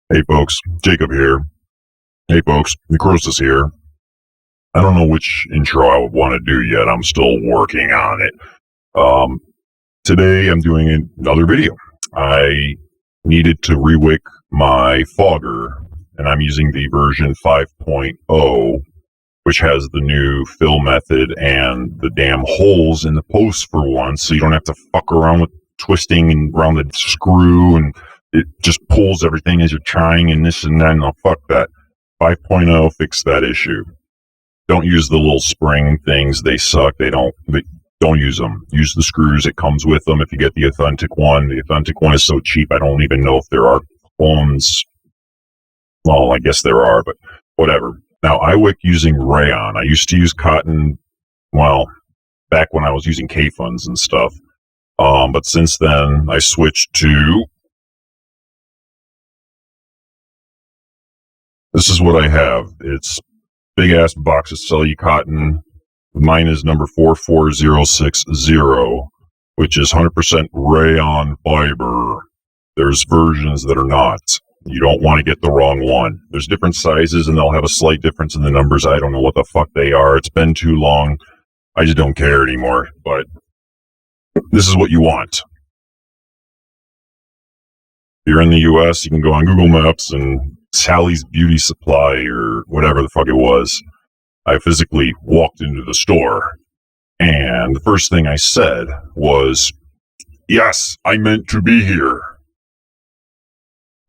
Hey folks, Jacob here. Hey folks, Necrosis here. I don't know which intro I would want to do yet. I'm still working on it. Today I'm doing another video. I needed to rewick my fogger, and I'm using the version 5.0, which has the new fill method and the damn holes in the posts for once, so you don't have to fuck around with twisting and around the screw, and it just pulls everything as you're trying and this and that. No, fuck that. 5.0 fixed that issue. Don't use the little spring things. They suck. Don't use them. Use the screws. It comes with them if you get the authentic one. The authentic one is so cheap, I don't even know if there are clones. Well, I guess there are, but whatever. Now, I wick using Rayon. I used to use cotton, well, back when I was using K-Funds and stuff. But since then, I switched to... This is what I have. It's big ass box of Cellucotton. Mine is number 44060, which is 100% rayon fiber. There's versions that are not. You don't want to get the wrong one. There's different sizes and they'll have a slight difference in the numbers. I don't know what the fuck they are. It's been too long. I just don't care anymore. But this is what you want. If you're in the US, you can go on Google Maps and Sally's Beauty Supply or whatever the fuck it was. I physically walked into the store, and the first thing I said was, "Yes, I meant to be here."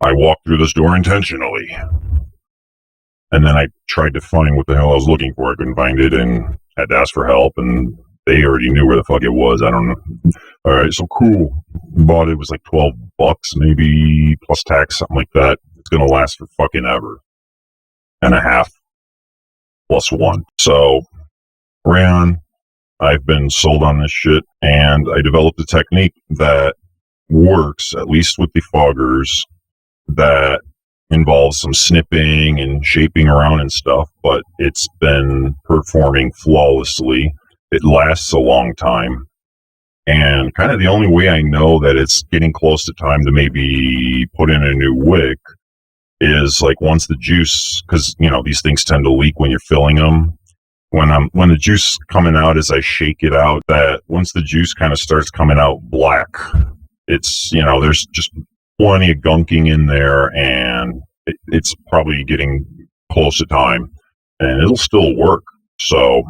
I walked through this door intentionally, and then I tried to find what the hell I was looking for. I couldn't find it and had to ask for help, and they already knew where the fuck it was. I don't know. All right, so cool. Bought it. It was like $12 maybe, plus tax, something like that. It's going to last for fucking ever and a half plus one. So, Rayon, I've been sold on this shit, and I developed a technique that works, at least with the foggers, that involves some snipping and shaping around and stuff, but it's been performing flawlessly. It lasts a long time. And kind of the only way I know that it's getting close to time to maybe put in a new wick is like once the juice, because you know these things tend to leak when you're filling them. When the juice coming out as I shake it out, that once the juice kind of starts coming out black, it's, you know, there's just plenty of gunking in there, and it's probably getting close to time, and it'll still work. So,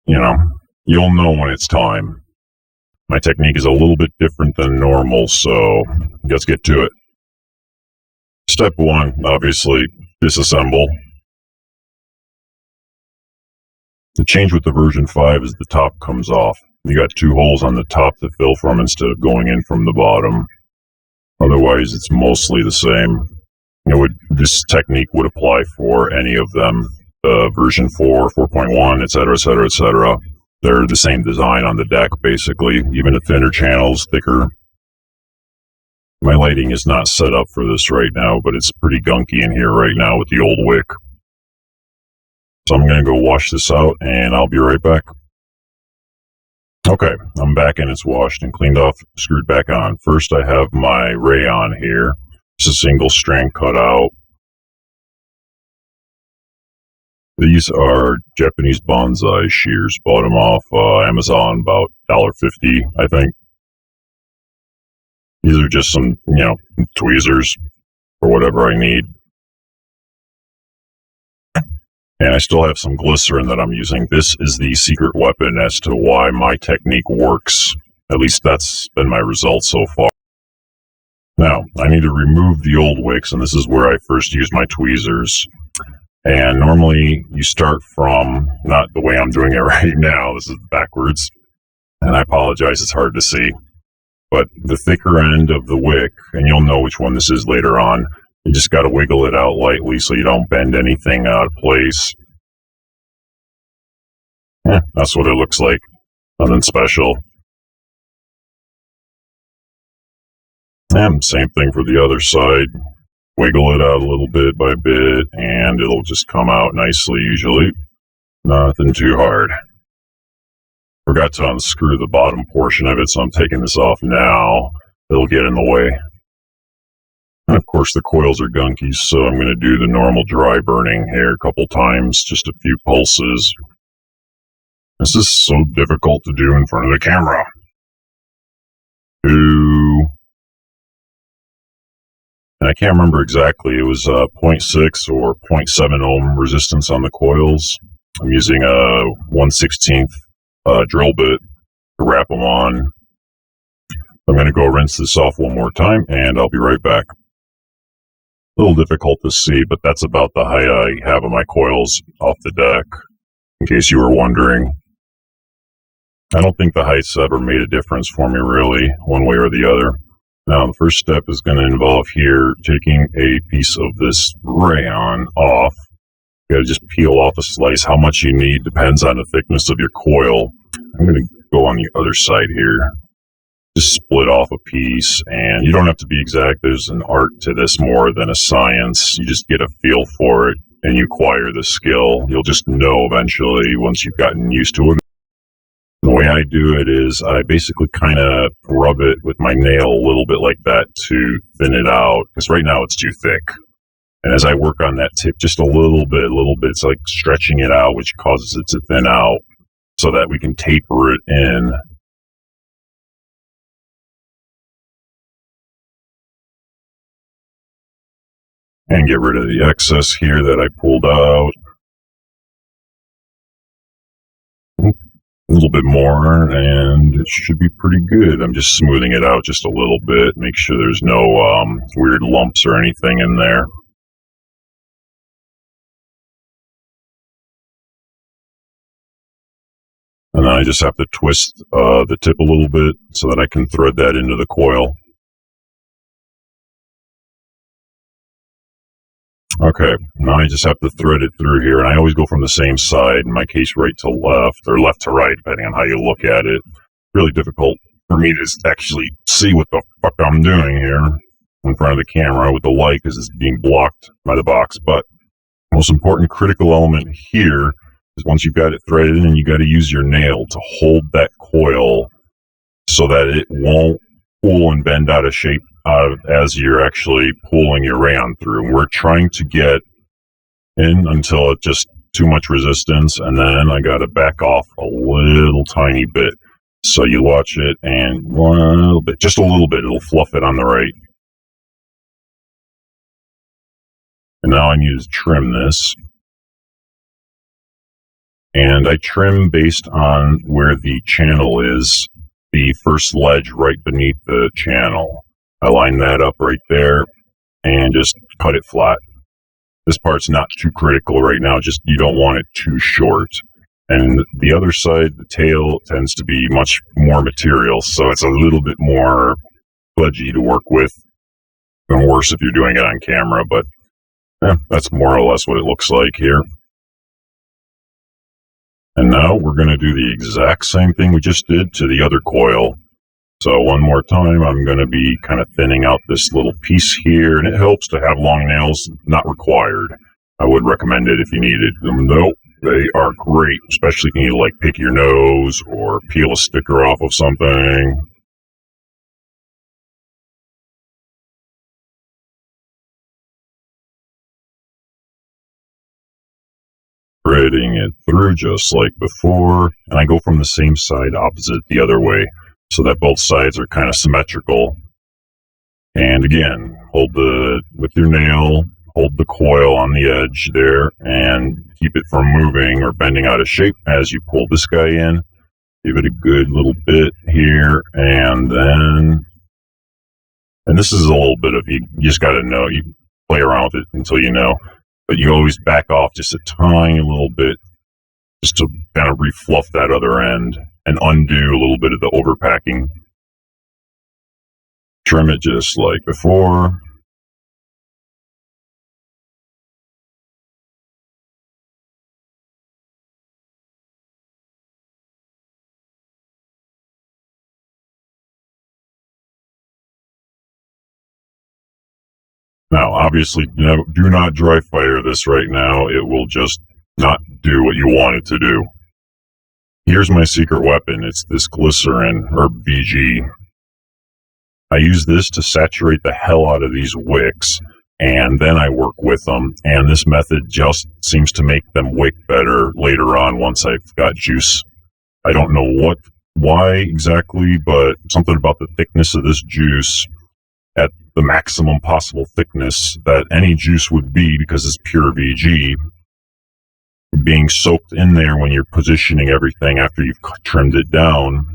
you know, you'll know when it's time. My technique is a little bit different than normal, so let's get to it. Step one, obviously, disassemble. The change with the version 5 is the top comes off. You got two holes on the top to fill from instead of going in from the bottom. Otherwise, it's mostly the same. This technique would apply for any of them. Version 4, 4.1, etc., etc., etc. They're the same design on the deck, basically. Even the thinner channels, thicker. My lighting is not set up for this right now, but it's pretty gunky in here right now with the old wick. So I'm going to go wash this out, and I'll be right back. Okay, I'm back and it's washed and cleaned off, screwed back on. First, I have my Rayon here. It's a single strand cutout. These are Japanese bonsai shears. Bought them off Amazon, about $1.50, I think. These are just some, you know, tweezers for whatever I need. And I still have some glycerin that I'm using. This is the secret weapon as to why my technique works. At least that's been my result so far. Now, I need to remove the old wicks, and this is where I first use my tweezers. And normally you start from, not the way I'm doing it right now, this is backwards. And I apologize, it's hard to see. But the thicker end of the wick, and you'll know which one this is later on, you just got to wiggle it out lightly so you don't bend anything out of place. That's what it looks like. Nothing special. And same thing for the other side. Wiggle it out a little bit by bit, and it'll just come out nicely usually. Nothing too hard. Forgot to unscrew the bottom portion of it, so I'm taking this off now. It'll get in the way. And of course the coils are gunky, so I'm going to do the normal dry burning here a couple times, just a few pulses. This is so difficult to do in front of the camera. 2. And I can't remember exactly. It was 0.6 or 0.7 ohm resistance on the coils. I'm using a 1/16 drill bit to wrap them on. I'm going to go rinse this off one more time, and I'll be right back. A little difficult to see, but that's about the height I have of my coils off the deck, in case you were wondering. I don't think the height's ever made a difference for me, really, one way or the other. Now, the first step is going to involve here taking a piece of this rayon off. You got to just peel off a slice. How much you need depends on the thickness of your coil. I'm going to go on the other side here. Just split off a piece, and you don't have to be exact. There's an art to this more than a science. You just get a feel for it, and you acquire the skill. You'll just know eventually once you've gotten used to it. The way I do it is I basically kind of rub it with my nail a little bit like that to thin it out, because right now it's too thick. And as I work on that tip just a little bit, it's like stretching it out, which causes it to thin out so that we can taper it in. And get rid of the excess here that I pulled out. A little bit more, and it should be pretty good. I'm just smoothing it out just a little bit, make sure there's no weird lumps or anything in there. And then I just have to twist the tip a little bit so that I can thread that into the coil. Okay, now I just have to thread it through here, and I always go from the same side, in my case right to left, or left to right, depending on how you look at it. Really difficult for me to actually see what the fuck I'm doing here in front of the camera with the light, because it's being blocked by the box. But the most important critical element here is once you've got it threaded in, you got to use your nail to hold that coil so that it won't pull and bend out of shape as you're actually pulling your rayon through. We're trying to get in until it's just too much resistance, and then I got to back off a little tiny bit. So you watch it, and just a little bit, it'll fluff it on the right. And now I need to trim this. And I trim based on where the channel is, the first ledge right beneath the channel. I line that up right there and just cut it flat. This part's not too critical right now, just you don't want it too short. And the other side, the tail, tends to be much more material, so it's a little bit more fudgy to work with. And worse if you're doing it on camera, but that's more or less what it looks like here. And now we're going to do the exact same thing we just did to the other coil. So one more time, I'm going to be kind of thinning out this little piece here, and it helps to have long nails, not required. I would recommend it if you need it. Nope, they are great, especially if you need to like pick your nose or peel a sticker off of something. Threading it through just like before, and I go from the same side opposite the other way, so that both sides are kind of symmetrical. And again, with your nail, hold the coil on the edge there and keep it from moving or bending out of shape as you pull this guy in. Give it a good little bit here, and this is a little bit of, you just got to know, you play around with it until you know, but you always back off just a tiny little bit just to kind of refluff that other end and undo a little bit of the overpacking. Trim it just like before. Now, obviously, do not dry fire this right now. It will just not do what you want it to do. Here's my secret weapon. It's this glycerin, or BG. I use this to saturate the hell out of these wicks, and then I work with them, and this method just seems to make them wick better later on once I've got juice. I don't know why exactly, but something about the thickness of this juice at the maximum possible thickness that any juice would be, because it's pure VG, being soaked in there when you're positioning everything after you've trimmed it down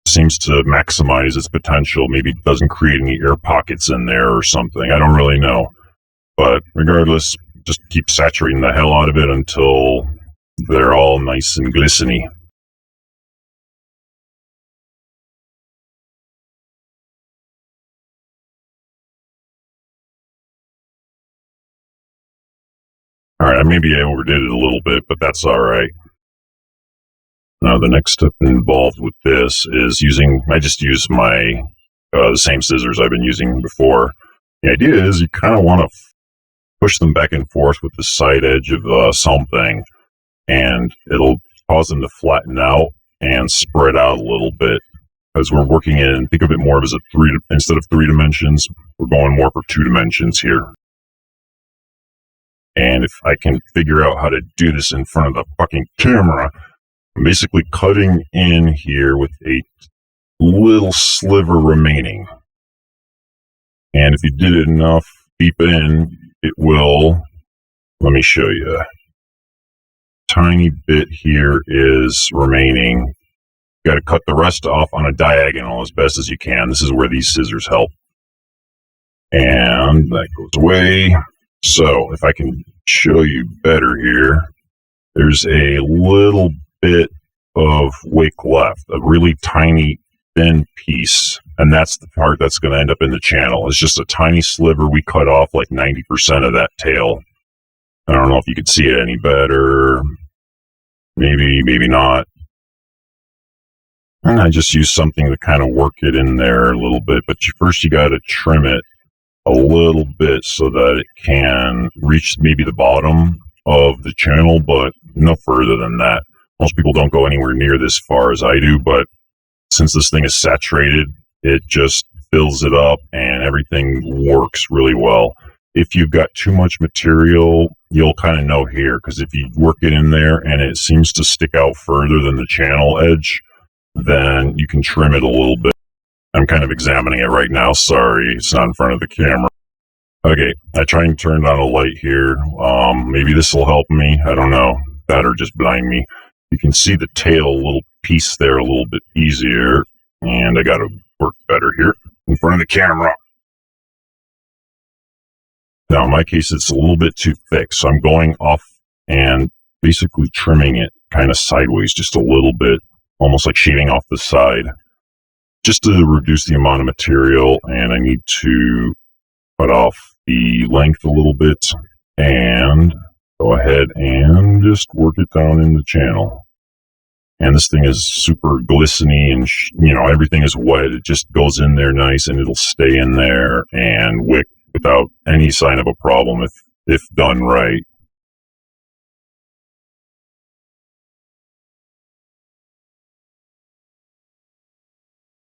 seems to maximize its potential. Maybe it doesn't create any air pockets in there or something. I don't really know. But regardless, just keep saturating the hell out of it until they're all nice and glistening. Alright, maybe I overdid it a little bit, but that's alright. Now the next step involved with this is I just use my, the same scissors I've been using before. The idea is you kind of want to push them back and forth with the side edge of something, and it'll cause them to flatten out and spread out a little bit. Because we're working in, think of it more as instead of 3 dimensions, we're going more for 2 dimensions here. And if I can figure out how to do this in front of the fucking camera, I'm basically cutting in here with a little sliver remaining. And if you did it enough deep in, it will, let me show you. Tiny bit here is remaining. You got to cut the rest off on a diagonal as best as you can. This is where these scissors help. And that goes away. So if I can show you better here, there's a little bit of wick left, a really tiny thin piece, and that's the part that's going to end up in the channel. It's just a tiny sliver. We cut off like 90% of that tail. I don't know if you could see it any better. Maybe not. And I just use something to kind of work it in there a little bit, but first you got to trim it a little bit so that it can reach maybe the bottom of the channel, but no further than that. Most people don't go anywhere near this far as I do, but since this thing is saturated, it just fills it up and everything works really well. If you've got too much material, you'll kind of know here, because if you work it in there and it seems to stick out further than the channel edge, then you can trim it a little bit. I'm kind of examining it right now. Sorry, it's not in front of the camera. Okay, I try and turn on a light here. Maybe this will help me. I don't know. That or just blind me. You can see the tail little piece there a little bit easier. And I got to work better here in front of the camera. Now, in my case, it's a little bit too thick. So I'm going off and basically trimming it kind of sideways just a little bit. Almost like shaving off the side. Just to reduce the amount of material, and I need to cut off the length a little bit and go ahead and just work it down in the channel. And this thing is super glistening and, everything is wet. It just goes in there nice and it'll stay in there and wick without any sign of a problem if done right.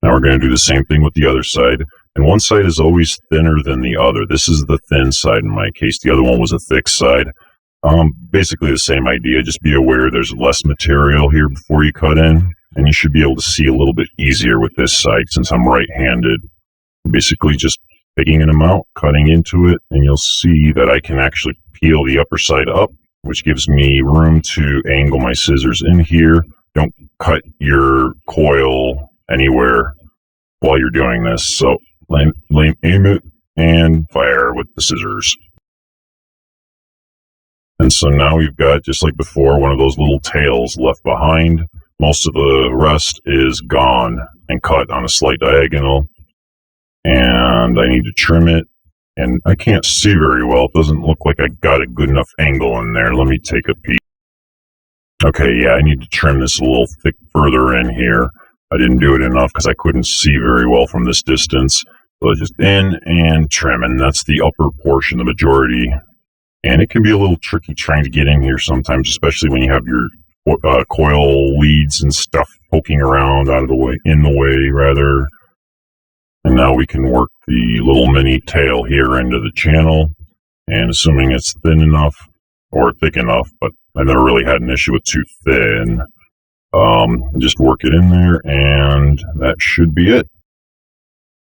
Now we're going to do the same thing with the other side. And one side is always thinner than the other. This is the thin side in my case. The other one was a thick side. Basically the same idea. Just be aware there's less material here before you cut in. And you should be able to see a little bit easier with this side since I'm right-handed. Basically just picking them out, cutting into it, and you'll see that I can actually peel the upper side up, which gives me room to angle my scissors in here. Don't cut your coil anywhere while you're doing this. So aim it and fire with the scissors. And so now we've got, just like before, one of those little tails left behind. Most of the rest is gone and cut on a slight diagonal. And I need to trim it. And I can't see very well. It doesn't look like I got a good enough angle in there. Let me take a peek. Okay, yeah, I need to trim this a little thick further in here. I didn't do it enough because I couldn't see very well from this distance. So just in and trim, and that's the upper portion, the majority. And it can be a little tricky trying to get in here sometimes, especially when you have your coil leads and stuff poking around in the way rather. And now we can work the little mini tail here into the channel, and assuming it's thin enough or thick enough, but I never really had an issue with too thin, just work it in there, and that should be it.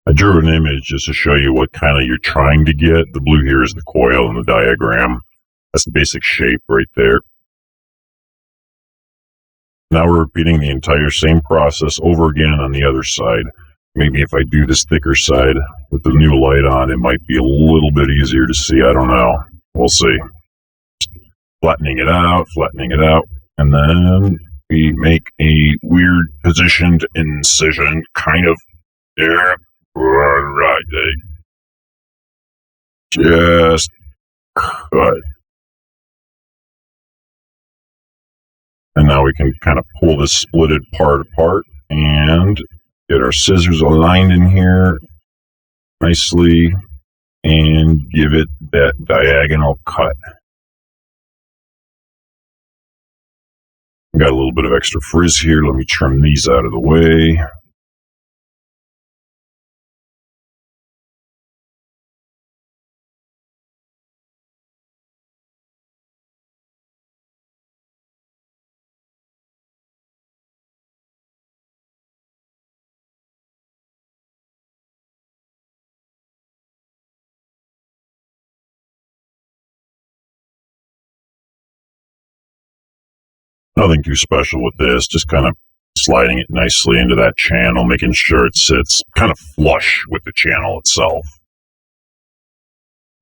I drew an image just to show you what kind of you're trying to get. The blue here is the coil in the diagram. That's the basic shape right there. Now we're repeating the entire same process over again on the other side. Maybe if I do this thicker side with the new light on, it might be a little bit easier to see. I don't know. We'll see. Flattening it out, and then we make a weird positioned incision, kind of there, right there. Just cut. And now we can kind of pull this splitted part apart and get our scissors aligned in here nicely and give it that diagonal cut. Got a little bit of extra frizz here. Let me trim these out of the way. Nothing too special with this, just kind of sliding it nicely into that channel, making sure it sits kind of flush with the channel itself.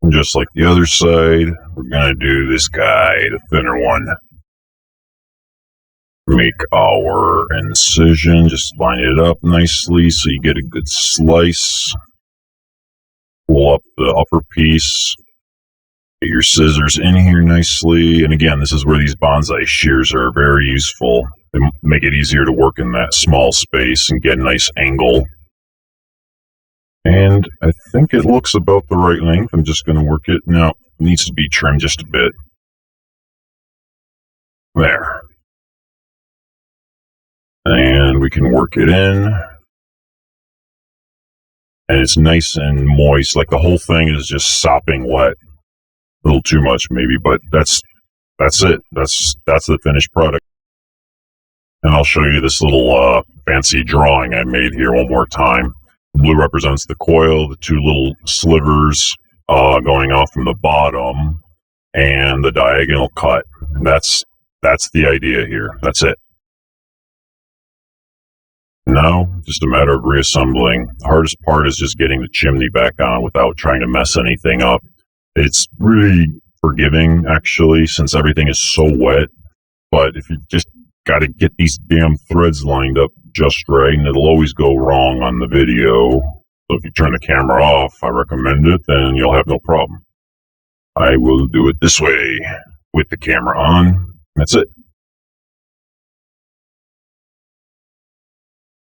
And just like the other side, we're going to do this guy, the thinner one. Make our incision, just line it up nicely so you get a good slice. Pull up the upper piece. Get your scissors in here nicely. And again, this is where these bonsai shears are very useful. They make it easier to work in that small space and get a nice angle. And I think it looks about the right length. I'm just going to work it. Now, it needs to be trimmed just a bit. There. And we can work it in. And it's nice and moist. Like the whole thing is just sopping wet. A little too much maybe, but that's it. That's the finished product. And I'll show you this little fancy drawing I made here one more time. Blue represents the coil, the two little slivers going off from the bottom, and the diagonal cut. And that's the idea here. That's it. Now, just a matter of reassembling. The hardest part is just getting the chimney back on without trying to mess anything up. It's really forgiving, actually, since everything is so wet. But if you just got to get these damn threads lined up just right, and it'll always go wrong on the video. So if you turn the camera off, I recommend it, then you'll have no problem. I will do it this way with the camera on. That's it.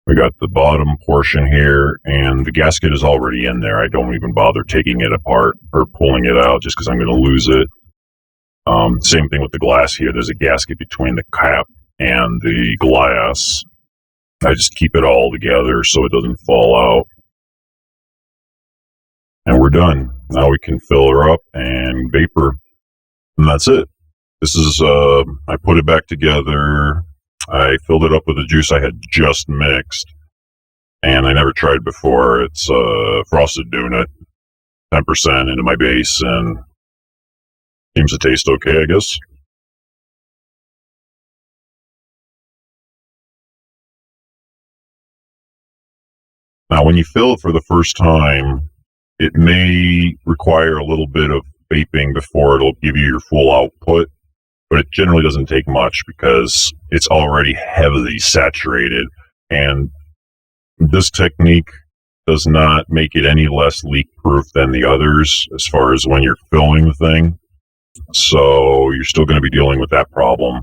We got the bottom portion here, and the gasket is already in there. I don't even bother taking it apart or pulling it out just because I'm going to lose it. Same thing with the glass here. There's a gasket between the cap and the glass. I just keep it all together so it doesn't fall out. And we're done. Now we can fill her up and vapor. And that's it. This is, I put it back together. I filled it up with the juice I had just mixed, and I never tried before. It's frosted donut, 10% into my base, and seems to taste okay, I guess. Now, when you fill it for the first time, it may require a little bit of vaping before it'll give you your full output. But it generally doesn't take much because it's already heavily saturated. And this technique does not make it any less leak-proof than the others as far as when you're filling the thing. So you're still going to be dealing with that problem.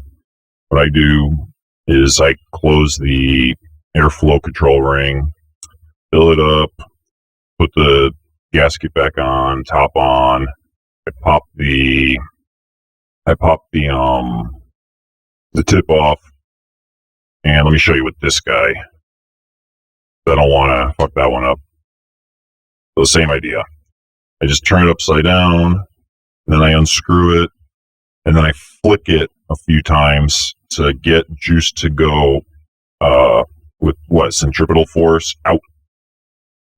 What I do is I close the airflow control ring, fill it up, put the gasket back on, top on. I pop the tip off, and let me show you with this guy. I don't want to fuck that one up. So the same idea. I just turn it upside down, and then I unscrew it, and then I flick it a few times to get juice to go with centripetal force out.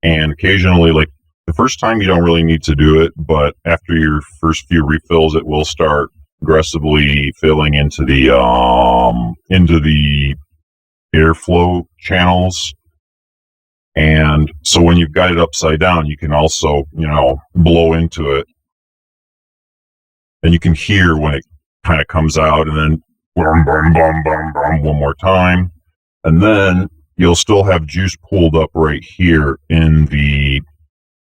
And occasionally, like the first time, you don't really need to do it, but after your first few refills, it will start aggressively filling into the airflow channels. And so when you've got it upside down, you can also, blow into it, and you can hear when it kind of comes out, and then bum, bum, bum, bum, bum, one more time, and then you'll still have juice pooled up right here in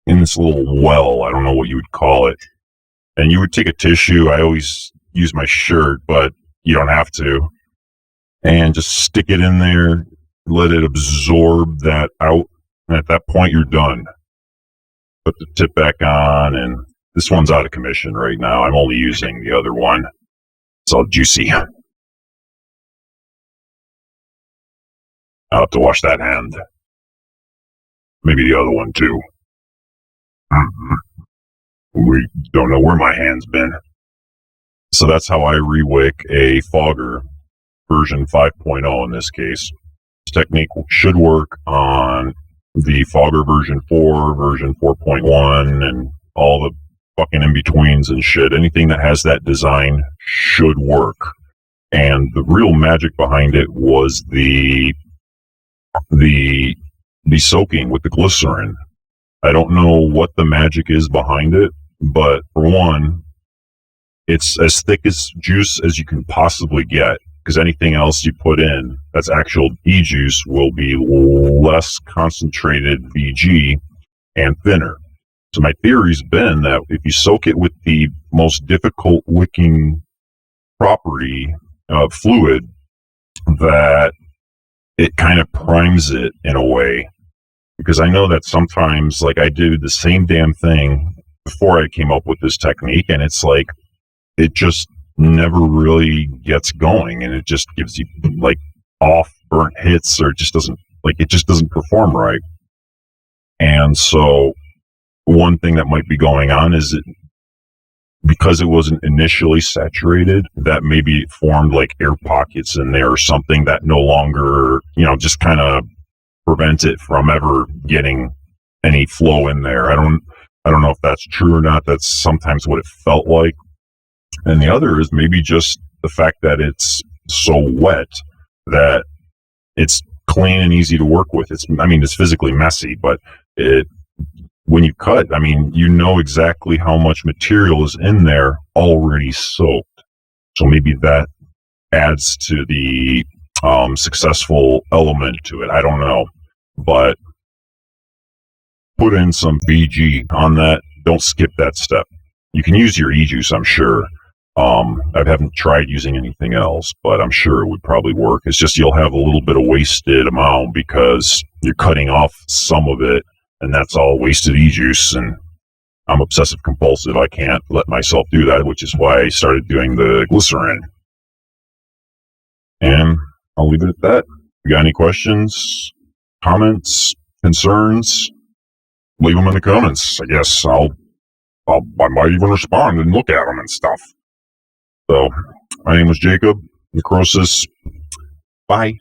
this little well. I don't know what you would call it. And you would take a tissue. I always use my shirt, but you don't have to. And just stick it in there, let it absorb that out. And at that point, you're done. Put the tip back on, and this one's out of commission right now. I'm only using the other one. It's all juicy. I'll have to wash that hand. Maybe the other one, too. We don't know where my hand's been. So that's how I rewick a fogger, version 5.0 in this case. This technique should work on the fogger version 4, version 4.1, and all the fucking in-betweens and shit. Anything that has that design should work. And the real magic behind it was the soaking with the glycerin. I don't know what the magic is behind it, but for one, it's as thick as juice as you can possibly get, because anything else you put in that's actual e-juice will be less concentrated VG and thinner. So my theory's been that if you soak it with the most difficult wicking property of fluid, that it kind of primes it in a way. Because I know that sometimes, like, I do the same damn thing before I came up with this technique, and it's like, it just never really gets going, and it just gives you, like, off burnt hits, or it just doesn't perform right. And so one thing that might be going on is because it wasn't initially saturated, that maybe it formed like air pockets in there or something that no longer, just kind of prevent it from ever getting any flow in there. I don't know if that's true or not. That's sometimes what it felt like. And the other is maybe just the fact that it's so wet that it's clean and easy to work with. It's physically messy, but when you cut, you know exactly how much material is in there already soaked. So maybe that adds to the successful element to it. I don't know. But put in some VG on that. Don't skip that step. You can use your e-juice, I'm sure. I haven't tried using anything else, but I'm sure it would probably work. It's just you'll have a little bit of wasted amount because you're cutting off some of it, and that's all wasted e-juice. And I'm obsessive compulsive. I can't let myself do that, which is why I started doing the glycerin. And I'll leave it at that. If you got any questions, comments, concerns, leave them in the comments. I guess I might even respond and look at them and stuff. So, my name was Jacob. Necrosis. Bye.